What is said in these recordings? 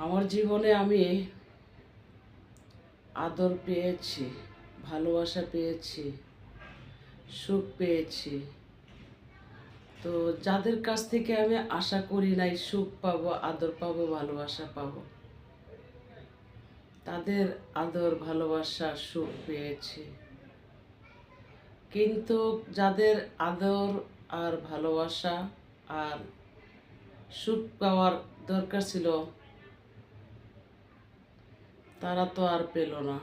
আমার জীবনে আমি আদর পেয়েছি, ভালোবাসা পেয়েছি, সুখ পেয়েছি। তো যাদের কাছ থেকে আমি আশা করি নাই সুখ পাবো, আদর পাবো, ভালোবাসা পাবো, তাদের আদর, ভালোবাসা, সুখ পেয়েছি। কিন্তু যাদের আদর আর ভালোবাসা আর সুখ পাওয়ার দরকার ছিল, তারা তো আর পেল না।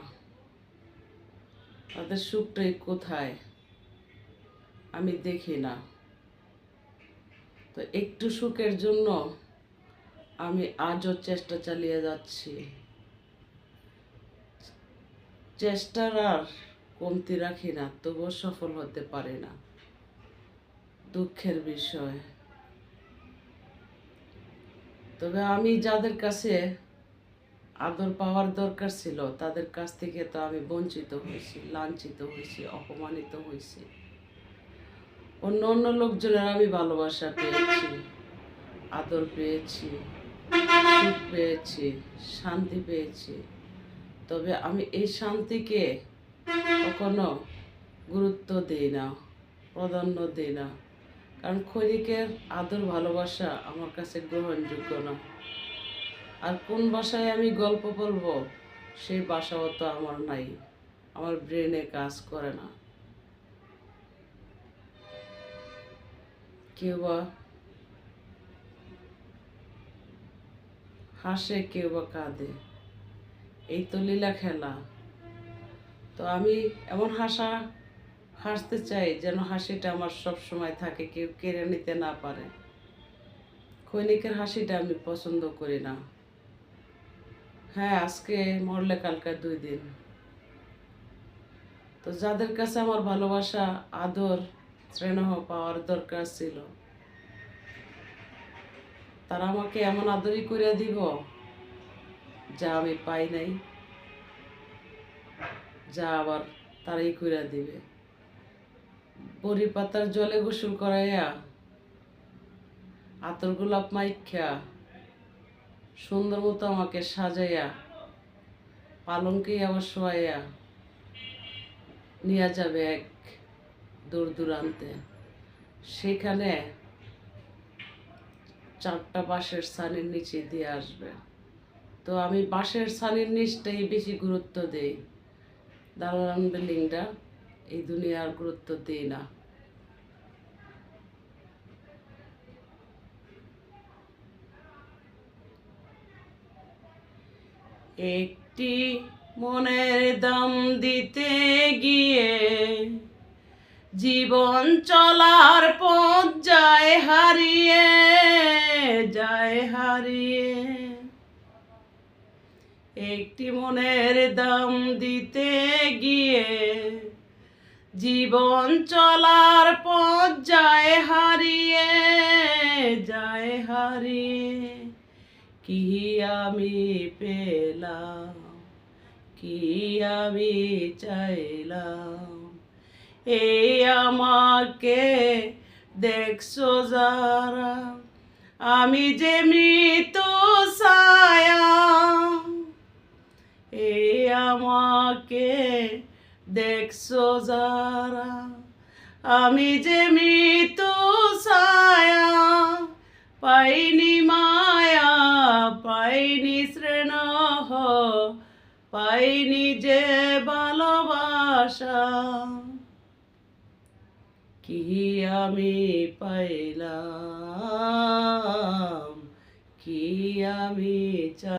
তাদের সুখটাই কোথায় আমি দেখি না। তো একটু সুখের জন্য আমি আজও চেষ্টা চালিয়ে যাচ্ছি। চেষ্টার আর কমতি রাখি না, তবুও সফল হতে পারি না। দুঃখের বিষয়। তবে আমি যাদের কাছে আদর পাওয়ার দরকার ছিল, তাদের কাছ থেকে তো আমি বঞ্চিত হয়েছি, লাঞ্ছিত হয়েছি, অপমানিত হয়েছি। অন্য অন্য লোকজনের আমি ভালোবাসা পেয়েছি, আদর পেয়েছি, সুখ পেয়েছি, শান্তি পেয়েছি। তবে আমি এই শান্তিকে কখনো গুরুত্ব দিই না, প্রাধান্য দিই না। কারণ ক্ষণিকের আদর ভালোবাসা আমার কাছে গ্রহণযোগ্য না। আর কোন ভাষায় আমি গল্প বলবো সেই ভাষাও তো আমার নাই, আমার ব্রেনে কাজ করে না। কেউ বা হাসে, কেউ বা কাঁদে, এই তো লীলা খেলা। তো আমি এমন হাসতে চাই যেন হাসিটা আমার সব সময় থাকে, কেউ কেড়ে নিতে না পারে। ক্ষণিকের হাসিটা আমি পছন্দ করি না। হ্যাঁ, আজকে মরলে কালকে 2 দিন। তো যাদের কাছে আমার ভালোবাসা, আদর, স্নেহ পাওয়ার দরকার ছিল, তারা আমাকে এমন আদরই করে দিব যা আমি পাই নাই, যা আবার তারাই করে দিবে। বড়ি পাতার জলে গোসল করাইয়া, আতর গোলাপ মাইখা, সুন্দর মতো আমাকে সাজাইয়া, পালঙ্কে আবার শোয়াইয়া নিয়ে যাবে এক দূর দূরান্তে। সেখানে 4টা বাঁশের ছানির নিচে দিয়ে আসবে। তো আমি বাঁশের ছানির নিচটাই বেশি গুরুত্ব দেই। দালান বিল্ডিংটা এই দুনিয়ার গুরুত্ব দিই না। একটি মনের দাম দিতে গিয়ে জীবন চলার পথ যায় হারিয়ে, যায় হারিয়ে। একটি মনের দাম দিতে গিয়ে জীবন চলার পথ যায় হারিয়ে, যায় হারিয়ে। কি আমি পেলাম, কি আমি চাইলাম, এই আমাকে দেখছো যারা, আমি যে মৃত ছায়া। এই আমাকে দেখছো যারা, আমি যে মৃত ছায়া। পাইনি মায়া, পাইনি স্নেহ, পাইনি যে ভালোবাসা। কি আমি পাইলাম, কি আমি